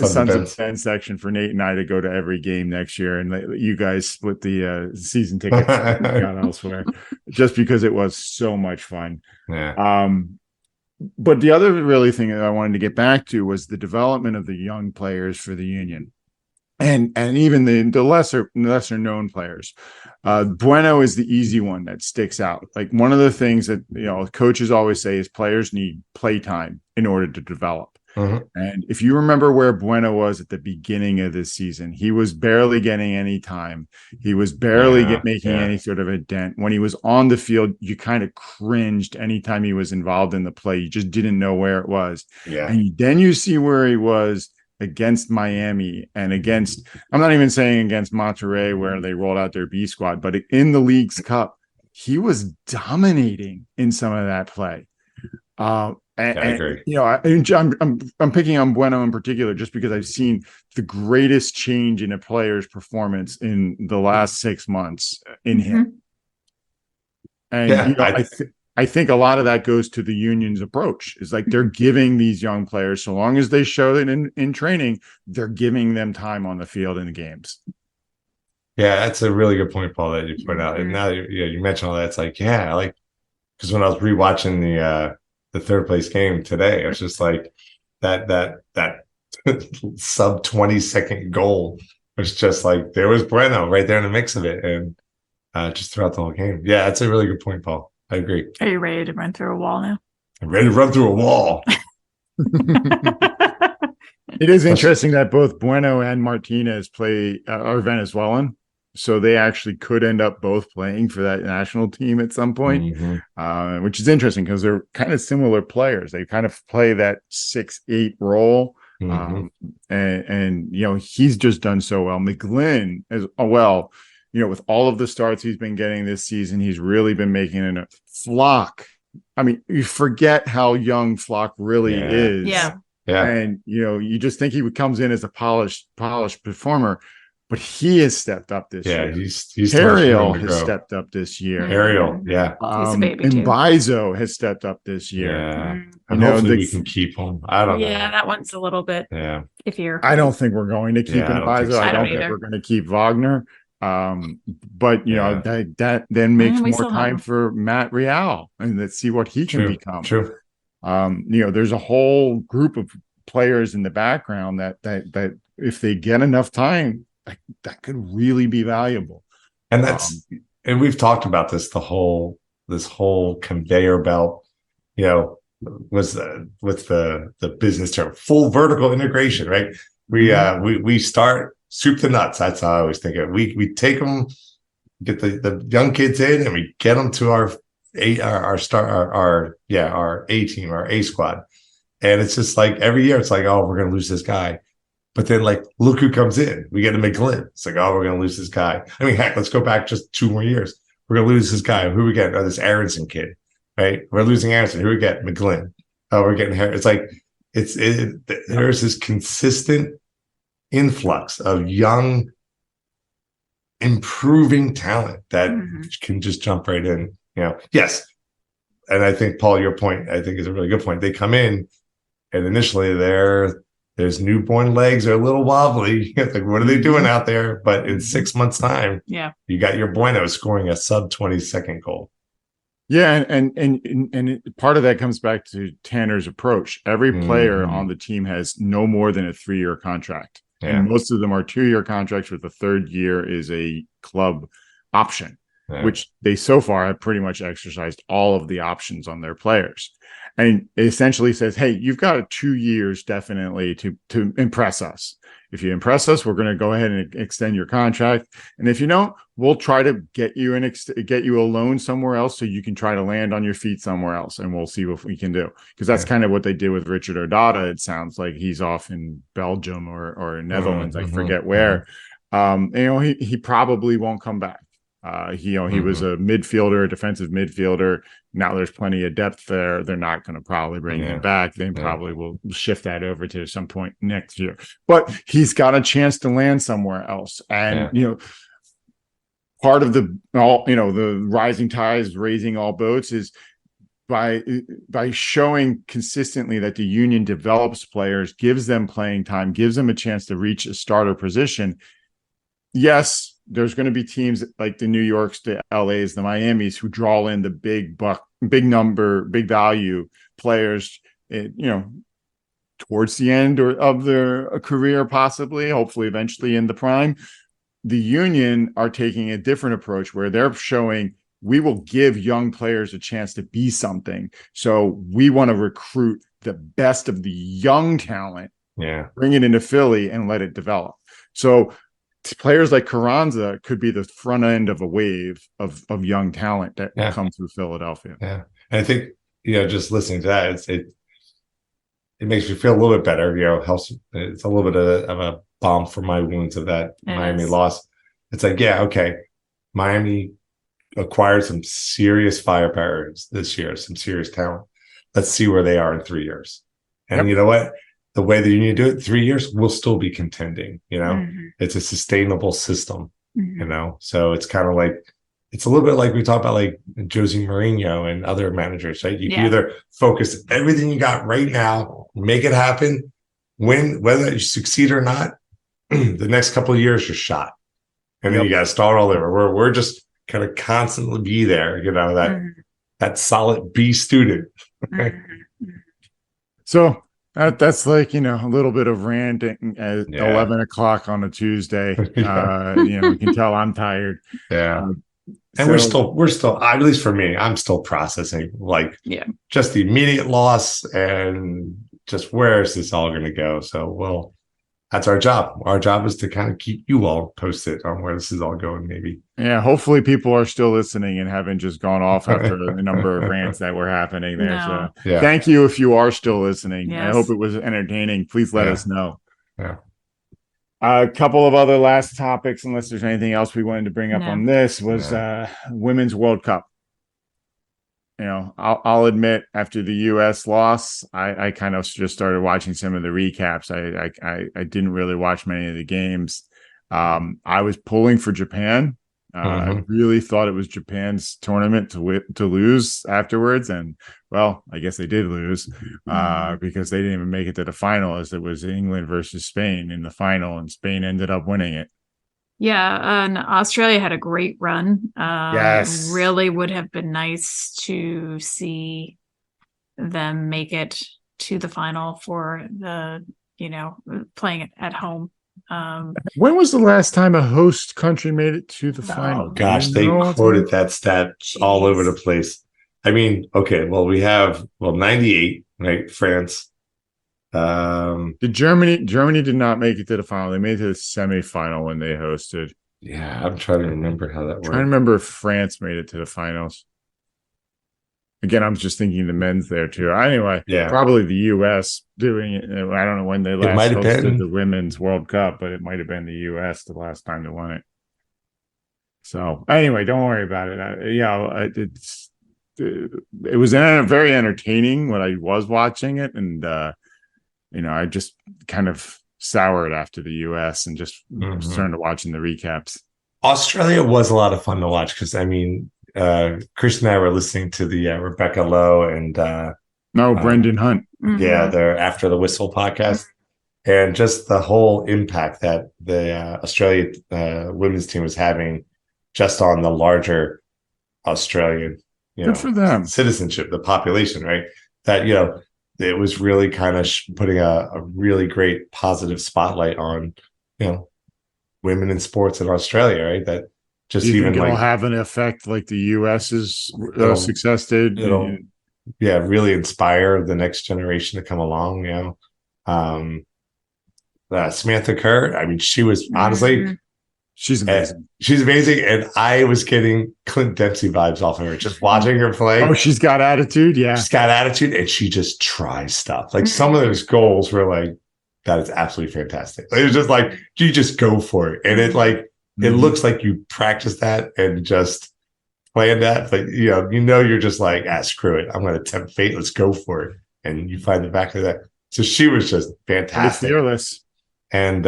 Sons of Ben section for Nate and I to go to every game next year, and let you guys split the season tickets elsewhere, just because it was so much fun. But the other really thing that I wanted to get back to was the development of the young players for the Union. And even the lesser known players. Bueno is the easy one that sticks out. Like, one of the things that coaches always say is players need play time in order to develop. And if you remember where Bueno was at the beginning of this season, he was barely getting any time. He was barely making any sort of a dent. When he was on the field, you kind of cringed anytime he was involved in the play. You just didn't know where it was. Yeah. And then you see where he was against Miami and against, I'm not even saying against Monterey where they rolled out their B squad, but in the League's Cup, he was dominating in some of that play. And, I agree. You know, I'm picking on Bueno in particular just because I've seen the greatest change in a player's performance in the last 6 months in him. And you know, I think a lot of that goes to the Union's approach. It's like they're giving these young players, so long as they show it in training, they're giving them time on the field in the games. Yeah, that's a really good point, Paul, that you point out. And now you mentioned all that. It's like, because when I was rewatching the third place game today, it was just like that sub 20-second goal was just like there was Bueno right there in the mix of it, and just throughout the whole game. Yeah, that's a really good point, Paul. I agree. Are you ready to run through a wall now? I'm ready to run through a wall. It is interesting that both Bueno and Martinez are Venezuelan. So they actually could end up both playing for that national team at some point, which is interesting because they're kind of similar players. They kind of play that 6-8 role. And you know, he's just done so well. McGlynn as well, you know, with all of the starts he's been getting this season, he's really been making it a Flock. I mean, you forget how young Flock really is. Yeah. And, you know, you just think he comes in as a polished performer. But he has stepped up this year. He's Ariel has stepped up this year. Ariel, he's a baby too. And Bizo has stepped up this year. And hopefully we can keep him. I don't know. Yeah, that one's a little bit iffier. I don't think we're going to keep Bizo. I don't think we're going to keep Wagner. But you know that then makes more time for Matt Real, and let's see what he can become. True. You know, there's a whole group of players in the background that if they get enough time, that could really be valuable. And that's and we've talked about this this whole conveyor belt, you know, was with the business term full vertical integration, right? We start soup to nuts. That's how I always think of it. We take them, get the young kids in, and we get them to our A team, our A squad. And it's just like every year it's like, oh, we're gonna lose this guy. But then, like, look who comes in. We get a McGlynn. It's like, oh, we're going to lose this guy. I mean, heck, let's go back just 2 more years. We're going to lose this guy. Who we get? Oh, this Aronson kid, right? We're losing Aronson. Who we get? McGlynn. Oh, we're getting Harris. It's like, there's this consistent influx of young, improving talent that can just jump right in. You know, yes. And I think, Paul, your point, I think is a really good point. They come in, and initially there's newborn legs are a little wobbly. Like, what are they doing out there? But in 6 months' time, you got your Bueno scoring a sub 20-second goal. Yeah, and part of that comes back to Tanner's approach. Every player on the team has no more than a 3-year contract, and most of them are 2-year contracts with the 3rd year is a club option, which they so far have pretty much exercised all of the options on their players. And it essentially says, hey, you've got 2 years definitely to impress us. If you impress us, we're going to go ahead and extend your contract. And if you don't, we'll try to get you a loan somewhere else so you can try to land on your feet somewhere else. And we'll see what we can do. Because that's kind of what they did with Richard Odata. It sounds like he's off in Belgium or Netherlands. I forget where. You know, he probably won't come back. He was a midfielder, a defensive midfielder. Now there's plenty of depth there. They're not going to probably bring him back. They probably will shift that over to some point next year. But he's got a chance to land somewhere else. And you know, part of the rising tides raising all boats is by showing consistently that the Union develops players, gives them playing time, gives them a chance to reach a starter position. Yes, there's going to be teams like the New Yorks, the LAs, the Miamis who draw in the big value players, you know, towards the end of their career, possibly, hopefully, eventually in the prime. The Union are taking a different approach where they're showing we will give young players a chance to be something. So we want to recruit the best of the young talent, Yeah. bring it into Philly and let it develop. So players like Carranza could be the front end of a wave of young talent that comes through Philadelphia. Yeah. And I think, just listening to that, it makes me feel a little bit better, helps. It's a little bit of a balm for my wounds of that Miami loss. It's like, okay, Miami acquired some serious firepower this year, some serious talent. Let's see where they are in 3 years. And you know what? The way that you need to do it, 3 years, we'll still be contending. It's a sustainable system, So it's kind of like, it's a little bit like we talk about like Jose Mourinho and other managers, right? You can either focus everything you got right now, make it happen, win, whether you succeed or not, the next couple of years you're shot. And then you got to start all over. We're just kind of constantly be there, that solid B student. So that's like, a little bit of ranting at 11 o'clock on a Tuesday. We can tell I'm tired. Yeah. And we're still, at least for me, I'm still processing just the immediate loss and just where is this all going to go? So, that's our job. Our job is to kind of keep you all posted on where this is all going, maybe. Yeah, hopefully people are still listening and haven't just gone off after the number of rants that were happening there. No. So thank you if you are still listening. Yes. I hope it was entertaining. Please let us know. Yeah. A couple of other last topics, unless there's anything else we wanted to bring up on this, was Women's World Cup. I'll admit, after the U.S. loss, I kind of just started watching some of the recaps. I didn't really watch many of the games. I was pulling for Japan. I really thought it was Japan's tournament to lose afterwards, and I guess they did lose because they didn't even make it to the final, as it was England versus Spain in the final, and Spain ended up winning it. Yeah, and Australia had a great run. Yes. Really would have been nice to see them make it to the final for the, playing it at home. When was the last time a host country made it to the final? Gosh, they quoted that stat all over the place. I mean, okay, we have 98, right? France. Germany did not make it to the final. They made it to the semifinal when they hosted. Yeah, I'm trying to remember how that worked. I'm trying to remember if France made it to the finals. Again, I'm just thinking the men's there too. Anyway, probably the U.S. doing it. I don't know when they last hosted the Women's World Cup, but it might have been the U.S. the last time they won it. So anyway, don't worry about it. It was very entertaining when I was watching it, and I just kind of soured after the U.S. and just turned to watching the recaps. Australia was a lot of fun to watch because, Chris and I were listening to the Rebecca Lowe and Brendan Hunt. Yeah, their After the Whistle podcast. And just the whole impact that the Australia women's team was having just on the larger Australian good for them citizenship, the population, right? That, it was really kind of putting a really great positive spotlight on, women in sports in Australia, right? That just do you even think it'll have an effect like the U.S.'s success did. It'll really inspire the next generation to come along. Samantha Kerr. She was honestly, she's amazing. She's amazing, and I was getting Clint Dempsey vibes off of her just watching her play. Oh, she's got attitude. Yeah, she's got attitude, and she just tries stuff. Like some of those goals were like, that is absolutely fantastic. It was just like you just go for it, and it it looks like you practice that and just plan that. But you're just like, screw it, I'm going to tempt fate. Let's go for it, and you find the back of that. So she was just fantastic, fearless, and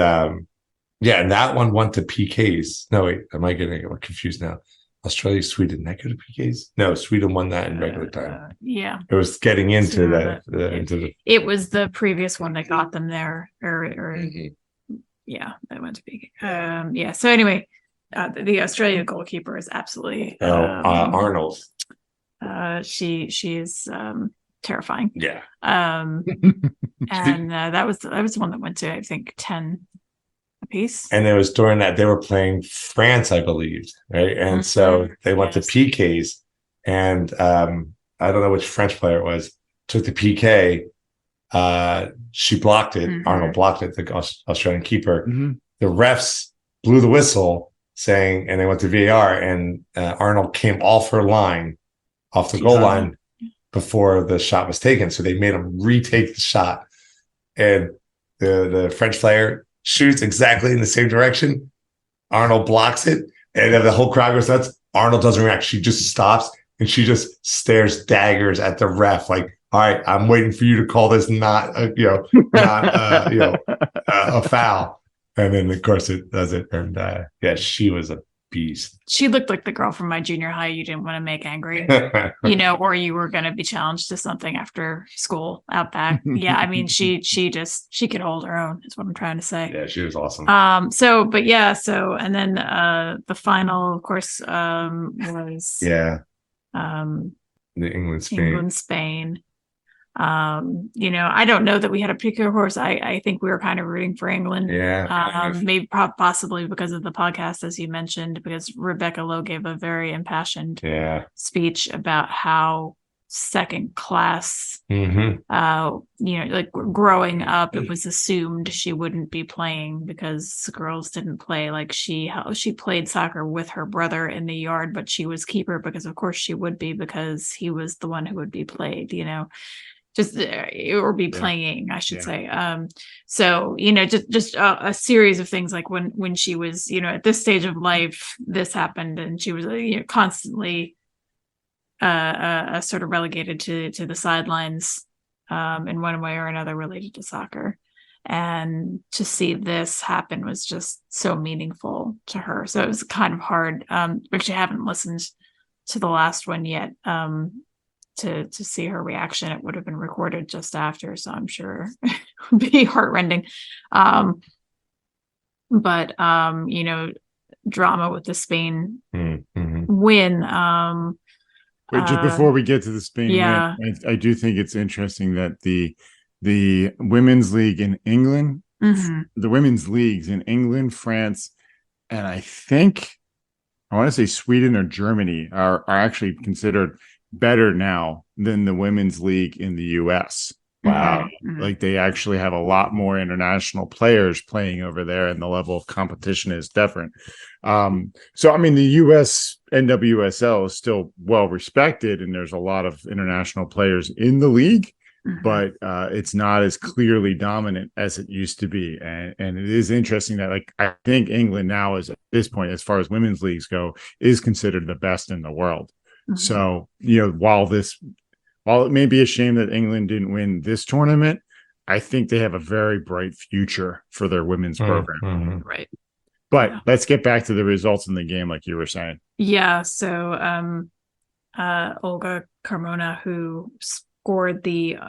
and that one went to PKs. No, wait, am I getting confused now? Australia, Sweden, that go to PKs? No, Sweden won that in regular time. It was getting into that. It was the previous one that got them there, that went to PK. So anyway, the Australia goalkeeper is absolutely Arnold. She is terrifying. Yeah. And that was the one that went to, I think, 10 apiece. And it was during that they were playing France, I believe, right? And so they went to PKs, and I don't know which French player it was, took the PK, She blocked it. Mhm. Arnold blocked it, the Australian keeper. Mhm. The refs blew the whistle saying, and they went to VAR, and Arnold came off her line, off the goal line before the shot was taken. So they made him retake the shot. And the French player shoots exactly in the same direction. Arnold blocks it, and then the whole crowd goes nuts. Arnold doesn't react. She just stops and she just stares daggers at the ref, like, all right, I'm waiting for you to call this not a foul. And then of course it does it. And yeah, she was a beast. She looked like the girl from my junior high you didn't want to make angry, or you were going to be challenged to something after school out back. Yeah, I mean, she could hold her own, is what I'm trying to say. Yeah, she was awesome. And then the final, of course, was the England Spain. I don't know that we had a particular horse. I think we were kind of rooting for England. Yeah. Maybe possibly because of the podcast, as you mentioned, because Rebecca Lowe gave a very impassioned speech about how second class, like growing up, it was assumed she wouldn't be playing because girls didn't play. Like she played soccer with her brother in the yard, but she was keeper because of course she would be, because he was the one who would be played, or be playing, I should say. So, just a series of things, like when she was, at this stage of life, this happened, and she was, constantly sort of relegated to the sidelines in one way or another related to soccer. And to see this happen was just so meaningful to her. So it was kind of hard. Actually, I haven't listened to the last one yet. To see her reaction. It would have been recorded just after, so I'm sure it would be heartrending. But drama with the Spain win. Wait, just before we get to the Spain win, I do think it's interesting that the women's league in England, the women's leagues in England, France, and I want to say Sweden or Germany are actually considered better now than the women's league in the US. Wow. Like they actually have a lot more international players playing over there, and the level of competition is different. So I mean, the US NWSL is still well respected, and there's a lot of international players in the league, but it's not as clearly dominant as it used to be. And it is interesting that, like, I think England now is, at this point, as far as women's leagues go, is considered the best in the world. So, while it may be a shame that England didn't win this tournament, I think they have a very bright future for their women's program. Right. But let's get back to the results in the game, like you were saying. Yeah. So Olga Carmona, who scored the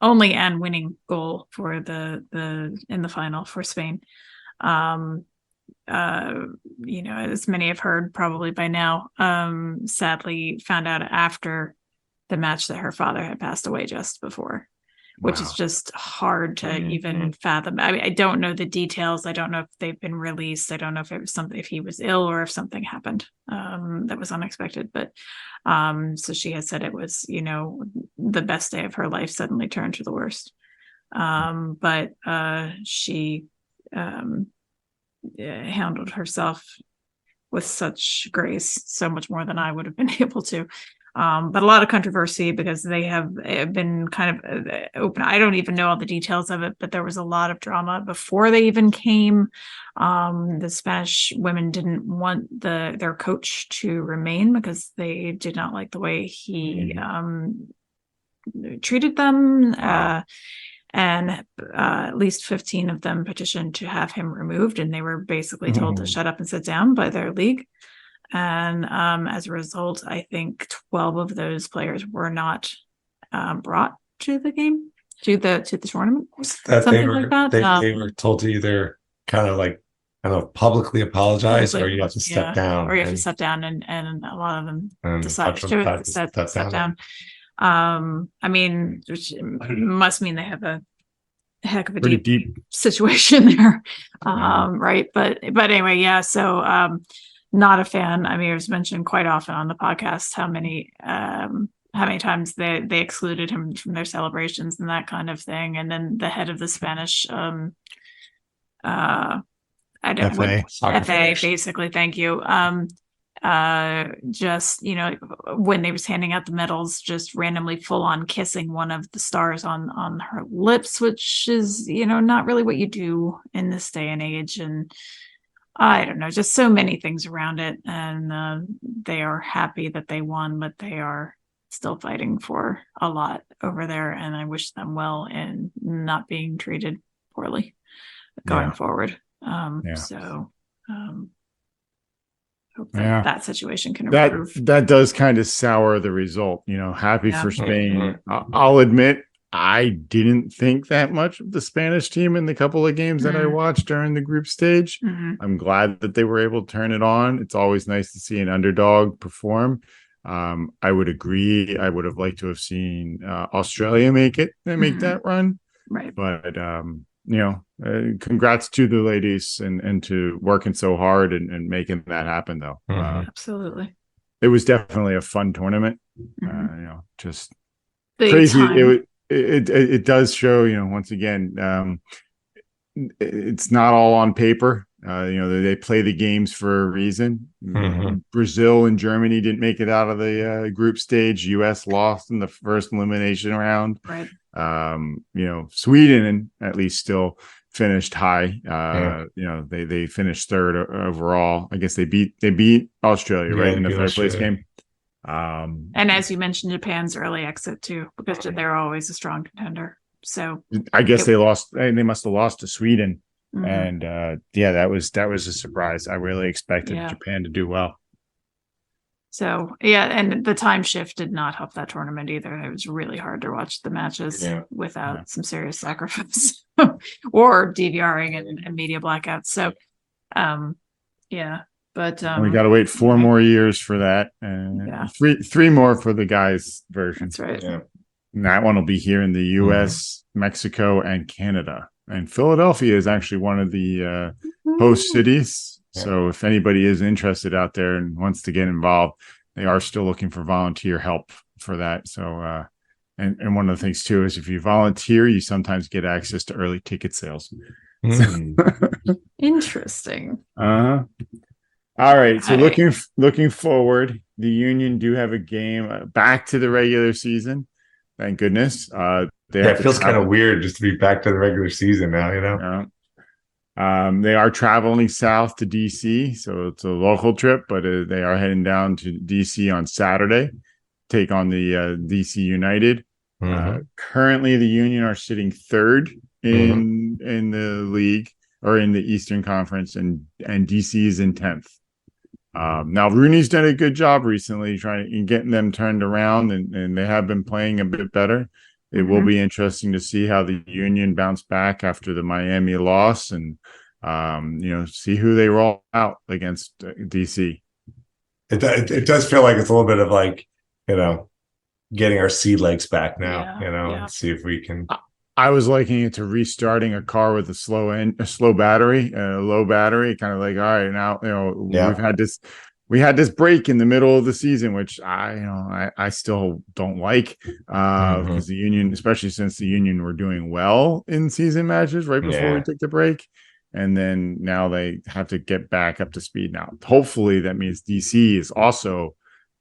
only and winning goal for the in the final for Spain. As many have heard probably by now, sadly found out after the match that her father had passed away just before, which is just hard to even fathom. I mean, I don't know the details. I don't know if they've been released. I don't know if it was if he was ill or if something happened that was unexpected. But so she has said it was, the best day of her life suddenly turned to the worst. But she handled herself with such grace, so much more than I would have been able to. But a lot of controversy because they have been kind of open. I don't even know all the details of it, but there was a lot of drama before they even came. The Spanish women didn't want their coach to remain because they did not like the way he treated them. And at least 15 of them petitioned to have him removed, and they were basically told to shut up and sit down by their league. And as a result, I think 12 of those players were not brought to the game, to the tournament. Something like that. They were told to either kind of publicly apologize, or you have to step down. Or you have to step down, and a lot of them decided to step down. I mean, which must mean they have a heck of a deep situation there, right? But anyway, yeah. So not a fan. I mean, it was mentioned quite often on the podcast how many how many times they excluded him from their celebrations and that kind of thing. And then the head of the Spanish I don't FA. FA basically, thank you. Just, you know, when they was handing out the medals, just randomly full on kissing one of the stars on her lips, which is, you know, not really what you do in this day and age. And I don't know, just so many things around it. And they are happy that they won, but they are still fighting for a lot over there. And I wish them well in not being treated poorly going forward. Hope that that situation can improve. That does kind of sour the result. You know, happy for Spain. I'll admit, I didn't think that much of the Spanish team in the couple of games that I watched during the group stage. I'm glad that they were able to turn it on. It's always nice to see an underdog perform. I would agree. I would have liked to have seen Australia make that run. Right. But you know, congrats to the ladies and to working so hard and making that happen though. Absolutely. It was definitely a fun tournament. You know, just crazy. It does show, you know, once again, it's not all on paper. You know, they play the games for a reason. Brazil and Germany didn't make it out of the group stage. US lost in the first elimination round. Right. You know, Sweden at least still finished high. You know, they finished third overall. I guess they beat Australia right in the third place game. And as you mentioned, Japan's early exit too, because they're always a strong contender. So I guess they must have lost to Sweden. And that was a surprise. I really expected Japan to do well. So and the time shift did not help that tournament either. It was really hard to watch the matches without some serious sacrifice or DVRing and media blackouts. So but we got to wait 4 more years for that, and three more for the guys version. That's right. And that one will be here in the US, Mexico, and Canada. And Philadelphia is actually one of the host cities. So if anybody is interested out there and wants to get involved, they are still looking for volunteer help for that. So, and one of the things too is if you volunteer, you sometimes get access to early ticket sales. Interesting. All right. So looking forward, the Union do have a game back to the regular season. Thank goodness. It feels kind of weird just to be back to the regular season now, you know? They are traveling south to DC, so it's a local trip, but they are heading down to DC on Saturday, take on the DC United. Currently, the Union are sitting third in the league or in the Eastern Conference, and DC is in 10th. Now Rooney's done a good job recently getting them turned around, and they have been playing a bit better. It will be interesting to see how the Union bounce back after the Miami loss, and you know, see who they roll out against DC. It does feel like it's a little bit of like, you know, getting our sea legs back now. You know, see if we can. I was liking it to restarting a car with a low battery, kind of like, all right, now, you know, we had this break in the middle of the season, which I still don't like, because the Union, especially since the Union were doing well in season matches right before we took the break. And then now they have to get back up to speed now. Hopefully that means DC is also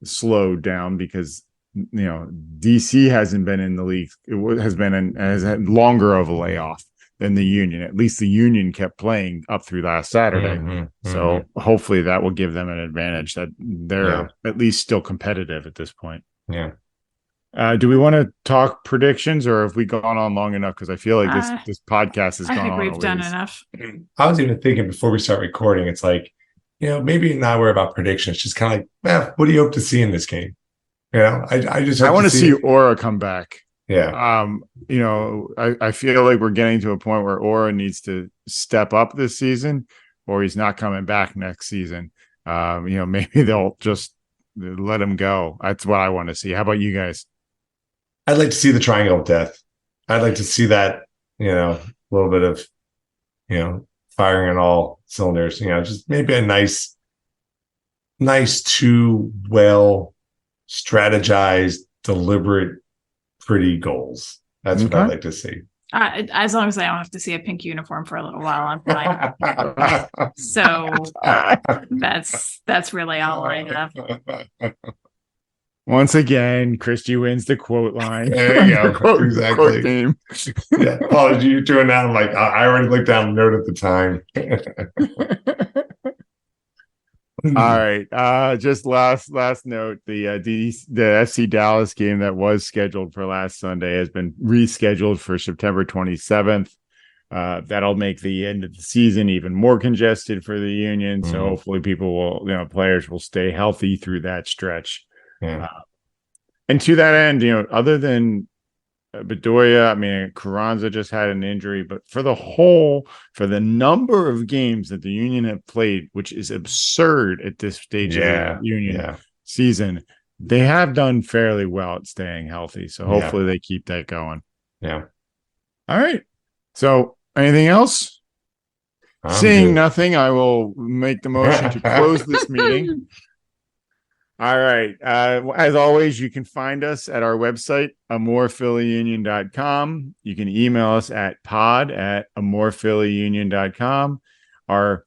slowed down, because you know, DC hasn't been in the league. Has had longer of a layoff than the Union. At least the Union kept playing up through last Saturday. So hopefully that will give them an advantage that they're at least still competitive at this point. Do we want to talk predictions, or have we gone on long enough? Because I feel like this podcast has gone on. I think we've done enough. I was even thinking before we start recording, it's like, you know, maybe not worry about predictions. Just kind of like, what do you hope to see in this game? You know, I want to see Aura come back. You know, I feel like we're getting to a point where Aura needs to step up this season, or he's not coming back next season. You know, maybe they'll just let him go. That's what I want to see. How about you guys? I'd like to see the triangle of death. I'd like to see that, you know, a little bit of, you know, firing on all cylinders, you know, just maybe a nice, too well strategized deliberate, pretty goals. That's what I'd like to see. As long as I don't have to see a pink uniform for a little while, I'm fine. So that's really all I have. Once again, Christy wins the quote line. There you go. Quote, Exactly. quote game. Yeah. Oh, you doing that? I'm like, I already looked down the note at the time. All right. Just last note: the FC Dallas game that was scheduled for last Sunday has been rescheduled for September 27th. That'll make the end of the season even more congested for the Union. So hopefully, players will stay healthy through that stretch. Yeah. And to that end, other than Bedoya, I mean, Carranza just had an injury, but for the number of games that the Union have played, which is absurd at this stage of the Union season, they have done fairly well at staying healthy. So hopefully they keep that going. Yeah. All right. So anything else? Seeing nothing, I will make the motion to close this meeting. All right. As always, you can find us at our website, amorephillyunion.com. You can email us at pod@amorephillyunion.com. Our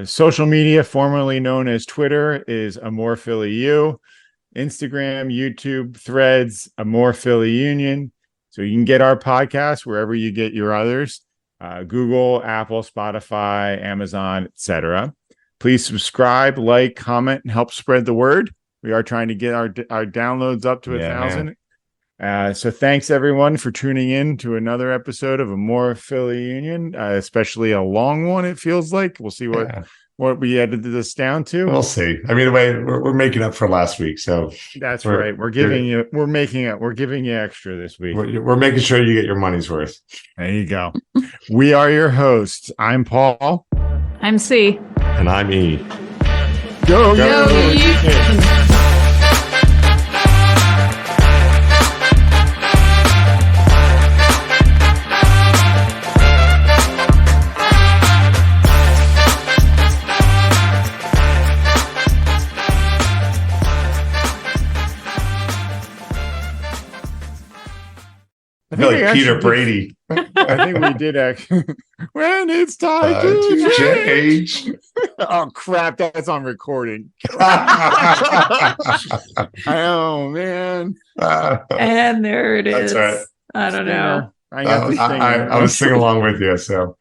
social media, formerly known as Twitter, is amorephillyu. Instagram, YouTube, Threads, amorephillyunion. So you can get our podcast wherever you get your others, Google, Apple, Spotify, Amazon, etc. Please subscribe, like, comment, and help spread the word. We are trying to get our downloads up to 1,000. So thanks, everyone, for tuning in to another episode of Amorephillyunion, especially a long one, it feels like. We'll see what we edited this down to. We'll see. I mean, we're making up for last week. So that's right. We're giving you extra this week. We're making sure you get your money's worth. There you go. We are your hosts. I'm Paul. I'm C. And I'm E. Go. I feel like Peter Brady. I think we did actually. When it's time to change. Oh, crap. That's on recording. Oh, man. And there it is. That's right. I don't know. I was singing along with you. So